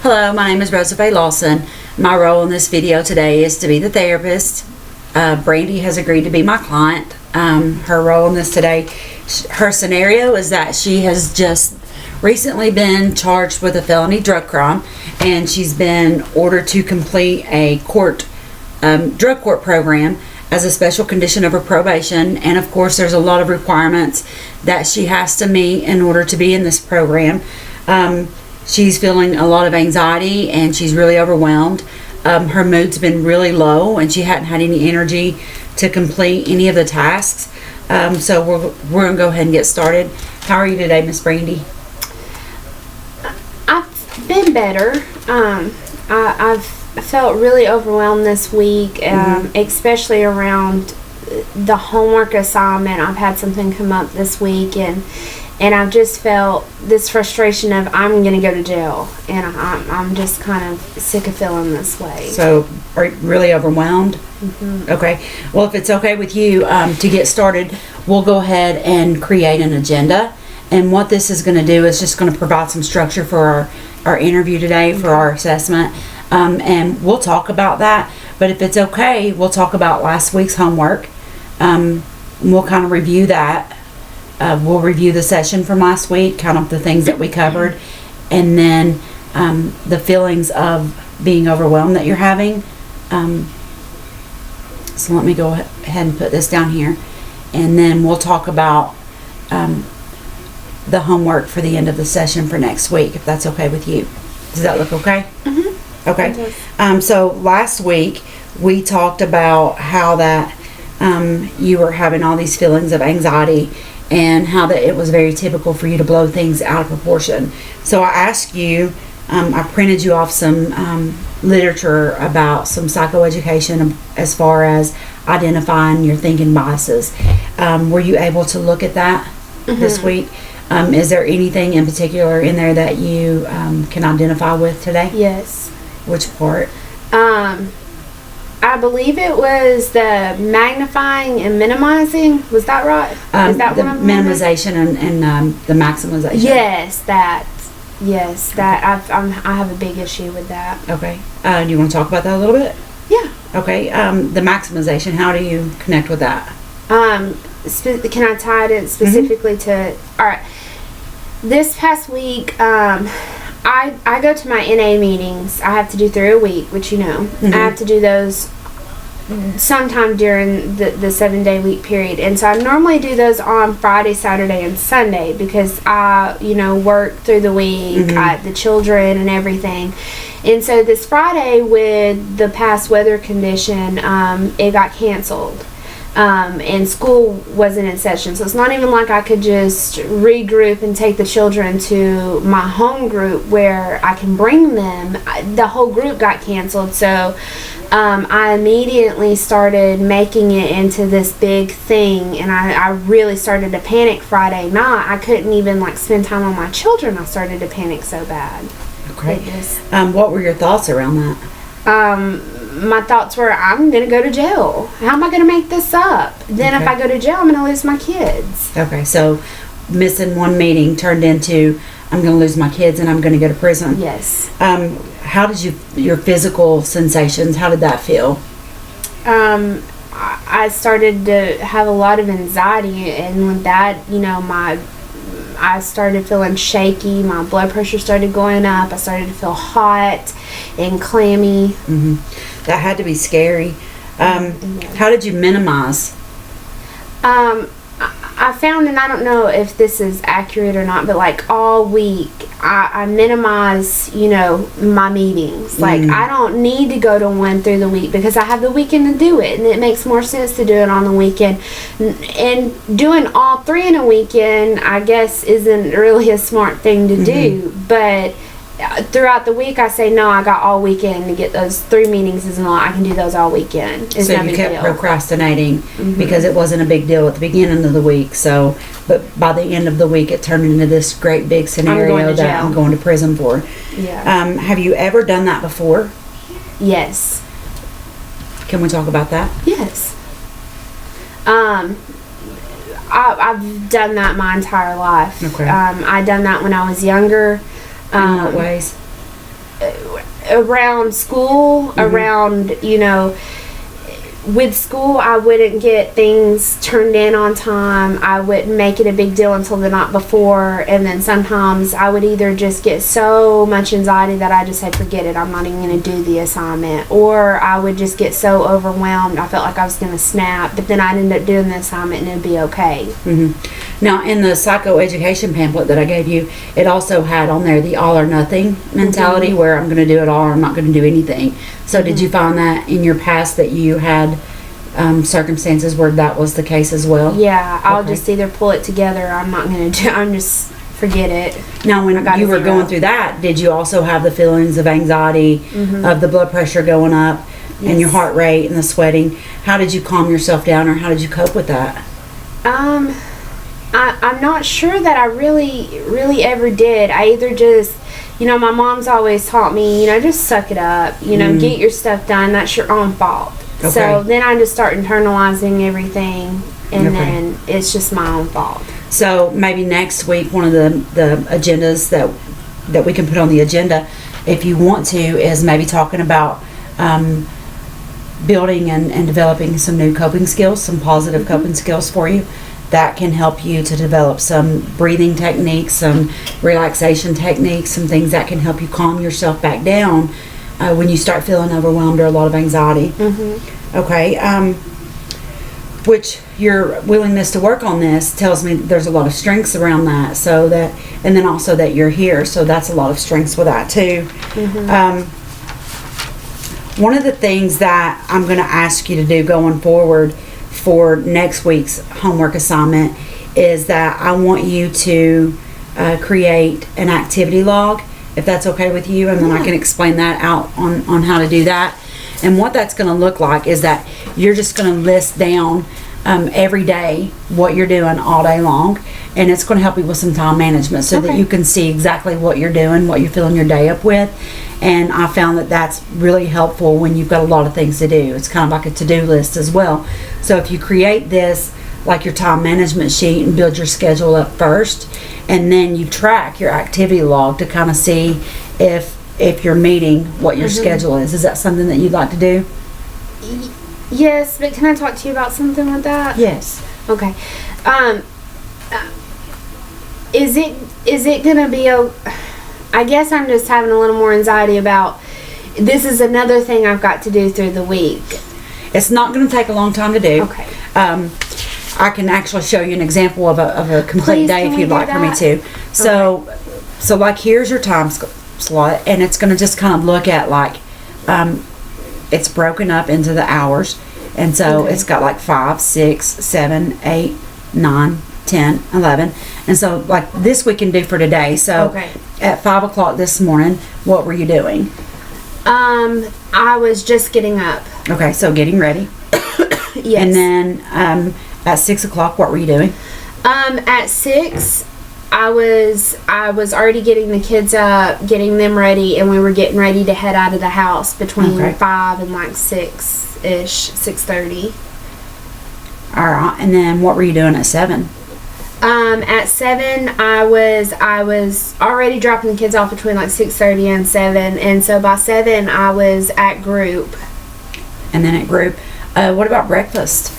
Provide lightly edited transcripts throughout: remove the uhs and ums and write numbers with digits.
Hello, my name is Rosafay Lawson. My role in this video today is to be the therapist. Brandy has agreed to be my client. Her role in this today, her scenario is that she has just recently been charged with a felony drug crime, and she's been ordered to complete a drug court program as a special condition of her probation. And of course, there's a lot of requirements that she has to meet in order to be in this program. She's feeling a lot of anxiety and she's really overwhelmed. Her mood's been really low and she hadn't had any energy to complete any of the tasks. So we're gonna go ahead and get started. How are you today, Miss Brandy? I've been better. I've felt really overwhelmed this week, especially around the homework assignment. I've had something come up this week, and I've just felt this frustration of I'm going to go to jail, and I'm just kind of sick of feeling this way. So, are you really overwhelmed? Mm-hmm. Okay. Well, if it's okay with you, to get started, we'll go ahead and create an agenda. And what this is going to do is just going to provide some structure for our interview today, for our assessment. And we'll talk about that. But if it's okay, we'll talk about last week's homework. We'll kind of review that. We'll review the session from last week, kind of the things that we covered, and then the feelings of being overwhelmed that you're having. So let me go ahead and put this down here, and then we'll talk about the homework for the end of the session for next week, if that's okay with you. Does that look okay? Mm-hmm. Okay. So last week we talked about how that you were having all these feelings of anxiety, and how that it was very typical for you to blow things out of proportion. So I asked you, I printed you off some literature about some psychoeducation as far as identifying your thinking biases. Were you able to look at that this week? Is there anything in particular in there that you can identify with today? Yes. Which part? I believe it was the magnifying and minimizing. Was that right? Is that the one of minimization and the maximization? Yes, that. Yes, that. I have a big issue with that. Okay. Do you want to talk about that a little bit? Yeah. Okay. The maximization. How do you connect with that? Can I tie it specifically to? All right. This past week, I go to my NA meetings. I have to do 3 a week, which you know. I have to do those sometime during the 7-day week period. And so I normally do those on Friday, Saturday, and Sunday because I, work through the week, the children and everything. And so this Friday with the past weather condition, it got canceled. And school wasn't in session, so it's not even like I could just regroup and take the children to my home group where I can bring them. The whole group got canceled, so I immediately started making it into this big thing, and I really started to panic Friday night. I couldn't even spend time on my children. I started to panic so bad. Okay. What were your thoughts around that? My thoughts were, I'm going to go to jail. How am I going to make this up? Then if I go to jail, I'm going to lose my kids. Okay, so missing one meeting turned into, I'm going to lose my kids and I'm going to go to prison. Yes. How did your physical sensations, how did that feel? I started to have a lot of anxiety, and with that, I started feeling shaky. My blood pressure started going up. I started to feel hot and clammy. That had to be scary. How did you minimize? I found, and I don't know if this is accurate or not, but all week I minimize, my meetings. I don't need to go to one through the week because I have the weekend to do it, and it makes more sense to do it on the weekend. And doing all 3 in a weekend, I guess, isn't really a smart thing to do. But throughout the week, I say, no, I got all weekend to get those 3 meetings. Is not, I can do those all weekend. It's so no you big kept deal. procrastinating because it wasn't a big deal at the beginning of the week. So, but by the end of the week, it turned into this great big scenario that I'm going to prison for. Yeah. Have you ever done that before? Yes. Can we talk about that? Yes. I've done that my entire life. Okay. I done that when I was younger. In what ways? around school, around, with school, I wouldn't get things turned in on time. I wouldn't make it a big deal until the night before. And then sometimes I would either just get so much anxiety that I just say, forget it, I'm not even going to do the assignment. Or I would just get so overwhelmed, I felt like I was going to snap. But then I'd end up doing the assignment and it'd be okay. Now, in the psychoeducation pamphlet that I gave you, it also had on there the all or nothing mentality, where I'm going to do it all or I'm not going to do anything. So did you find that in your past that you had circumstances where that was the case as well? Yeah, I'll just either pull it together or I'm just forget it. Now, when you were going through that, did you also have the feelings of anxiety, of the blood pressure going up, and your heart rate and the sweating? How did you calm yourself down, or how did you cope with that? I'm not sure that I really ever did. I either just, my mom's always taught me, just suck it up, get your stuff done. That's your own fault. Okay. So then I just start internalizing everything, and then it's just my own fault. So maybe next week, one of the agendas that we can put on the agenda, if you want to, is maybe talking about building and developing some new coping skills, some positive coping skills for you that can help you to develop some breathing techniques, some relaxation techniques, some things that can help you calm yourself back down when you start feeling overwhelmed or a lot of anxiety. Okay. Which your willingness to work on this tells me there's a lot of strengths around that, so that, and then also that you're here, so that's a lot of strengths with that too. One of the things that I'm going to ask you to do going forward for next week's homework assignment is that I want you to create an activity log, if that's okay with you, and then I can explain that out on how to do that. And what that's going to look like is that you're just going to list down every day what you're doing all day long, and it's going to help you with some time management, so that you can see exactly what you're doing, what you're filling your day up with. And I found that that's really helpful when you've got a lot of things to do. It's kind of like a to-do list as well. So if you create this like your time management sheet and build your schedule up first, and then you track your activity log to kind of see if you're meeting what your schedule is that something that you'd like to do? Yes, but can I talk to you about something with that? Yes. Okay. Is it gonna be I guess I'm just having a little more anxiety about, this is another thing I've got to do through the week. It's not going to take a long time to do. Okay. I can actually show you an example of a complete day if you'd like for me to. So like, here's your time slot, and it's going to just kind of look at like, it's broken up into the hours, and so it's got like 5, 6, 7, 8, 9, 10, 11, and so like this we can do for today. So at 5 o'clock this morning, what were you doing? I was just getting up. Okay, so getting ready. Yes. And then at 6 o'clock, what were you doing? At 6, I was already getting the kids up, getting them ready, and we were getting ready to head out of the house between 5 and like 6-ish, 6:30. All right, and then what were you doing at 7? At 7, I was already dropping the kids off between like 6:30 and 7, and so by 7 I was at group. And then at group, what about breakfast?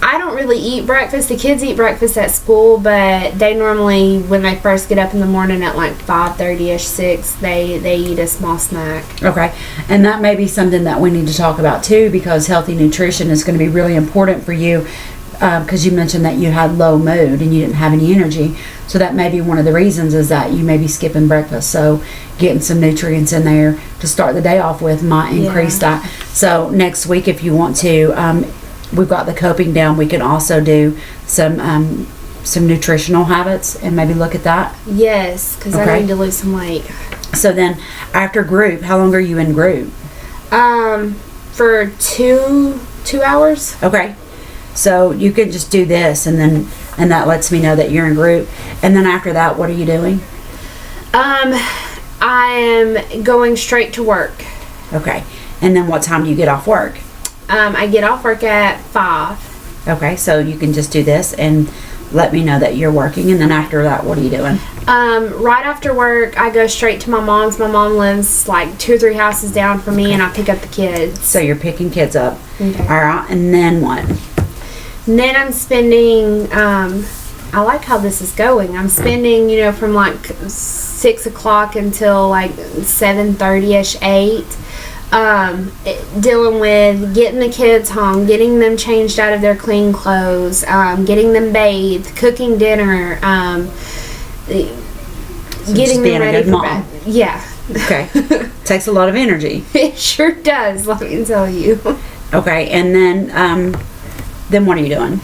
I don't really eat breakfast. The kids eat breakfast at school, but they normally, when they first get up in the morning at like 5:30ish, 6, they eat a small snack. Okay, and that may be something that we need to talk about too, because healthy nutrition is going to be really important for you. Because you mentioned that you had low mood and you didn't have any energy, so that may be one of the reasons, is that you may be skipping breakfast. So getting some nutrients in there to start the day off with might increase that. So next week, if you want to, we've got the coping down. We can also do some nutritional habits and maybe look at that. Yes, because I need to lose some weight. So then after group, how long are you in group? For two hours. Okay. So you can just do this, and that lets me know that you're in group. And then after that, what are you doing? I am going straight to work. Okay. And then what time do you get off work? I get off work at 5. Okay, so you can just do this and let me know that you're working, and then after that, what are you doing? Right after work, I go straight to my mom's. My mom lives like 2 or 3 houses down from me, and I pick up the kids. So you're picking kids up. Okay. All right, and then what? And then I'm spending, I like how this is going. I'm spending, from like 6 o'clock until like 7:30ish, 8. Dealing with getting the kids home, getting them changed out of their clean clothes, getting them bathed, cooking dinner, getting them ready for bed. Yeah. Okay. Takes a lot of energy. It sure does, let me tell you. Okay, and then what are you doing?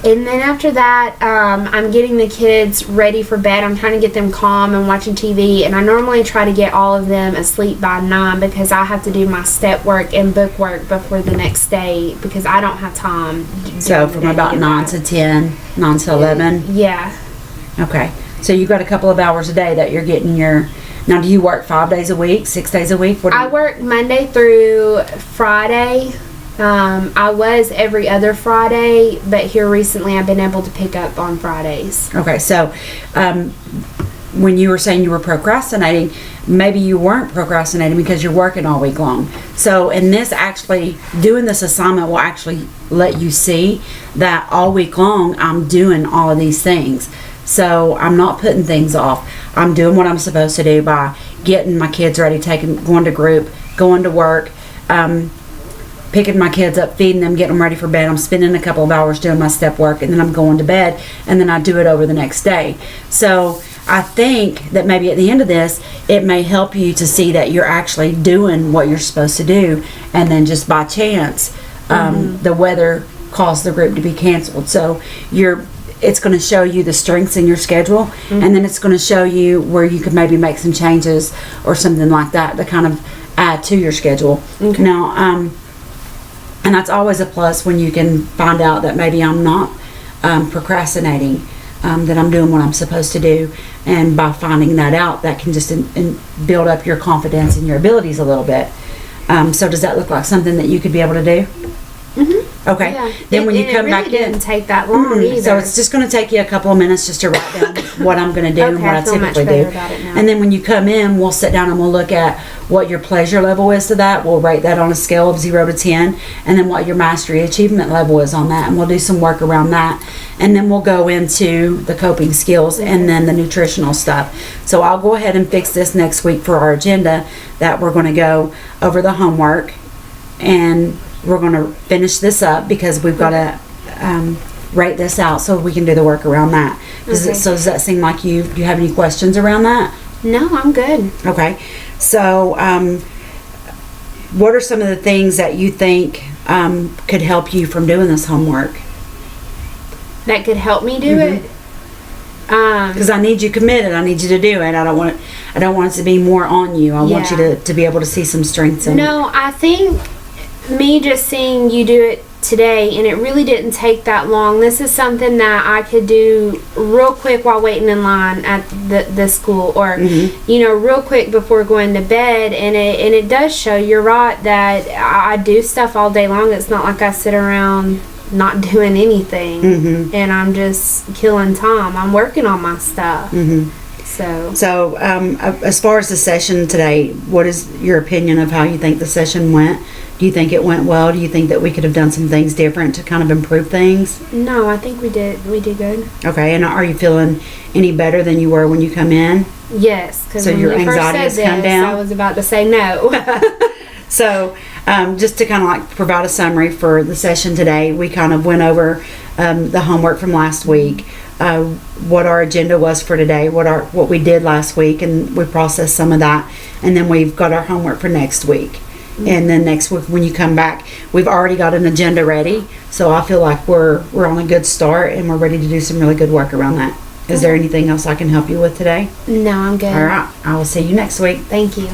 And then after that, I'm getting the kids ready for bed. I'm trying to get them calm and watching TV. And I normally try to get all of them asleep by 9 because I have to do my step work and book work before the next day because I don't have time. So from about 9 to 10, 9 to 11? Yeah. Okay. So you got a couple of hours a day that you're getting your... Now, do you work 5 days a week, 6 days a week? I work Monday through Friday. I was every other Friday, but here recently I've been able to pick up on Fridays. Okay, so when you were saying you were procrastinating, maybe you weren't procrastinating because you're working all week long. So in this, actually doing this assignment will actually let you see that all week long I'm doing all of these things. So I'm not putting things off. I'm doing what I'm supposed to do by getting my kids ready, going to group, going to work, picking my kids up, feeding them, getting them ready for bed. I'm spending a couple of hours doing my step work, and then I'm going to bed, and then I do it over the next day. So I think that maybe at the end of this, it may help you to see that you're actually doing what you're supposed to do, and then just by chance, the weather caused the group to be canceled. So it's going to show you the strengths in your schedule, and then it's going to show you where you could maybe make some changes or something like that to kind of add to your schedule. Okay. Now, and that's always a plus when you can find out that maybe I'm not procrastinating, that I'm doing what I'm supposed to do. And by finding that out, that can just build up your confidence and your abilities a little bit. So does that look like something that you could be able to do? Mm-hmm. Okay. Yeah. Then when you come back in, it didn't take that long either. So it's just going to take you a couple of minutes just to write down what I'm going to do and what I typically do. And then when you come in, we'll sit down and we'll look at what your pleasure level is to that. We'll rate that on a scale of 0 to 10, and then what your mastery achievement level is on that. And we'll do some work around that. And then we'll go into the coping skills and then the nutritional stuff. So I'll go ahead and fix this next week for our agenda, that we're going to go over the homework, and we're going to finish this up because we've got to rate this out so we can do the work around that. So does that seem like you have any questions around that? No, I'm good. Okay. So what are some of the things that you think could help you from doing this homework? That could help me do it? Because I need you committed. I need you to do it. I don't want it to be more on you. I want you to be able to see some strengths in it. No, I think me just seeing you do it today, and it really didn't take that long. This is something that I could do real quick while waiting in line at the school, or real quick before going to bed. And it does show, you're right, that I do stuff all day long. It's not like I sit around not doing anything and I'm just killing time. I'm working on my stuff. So as far as the session today, what is your opinion of how you think the session went? Do you think it went well? Do you think that we could have done some things different to kind of improve things? No, I think we did good. Okay, and are you feeling any better than you were when you come in? Yes, because so when your you anxiety first said has come this, down? I was about to say no. So just to kind of like provide a summary for the session today, we kind of went over the homework from last week, what our agenda was for today, what we did last week, and we processed some of that, and then we've got our homework for next week. And then next week when you come back, we've already got an agenda ready, so I feel like we're on a good start and we're ready to do some really good work around that. Is there anything else I can help you with today? No, I'm good. All right, I will see you next week. Thank you.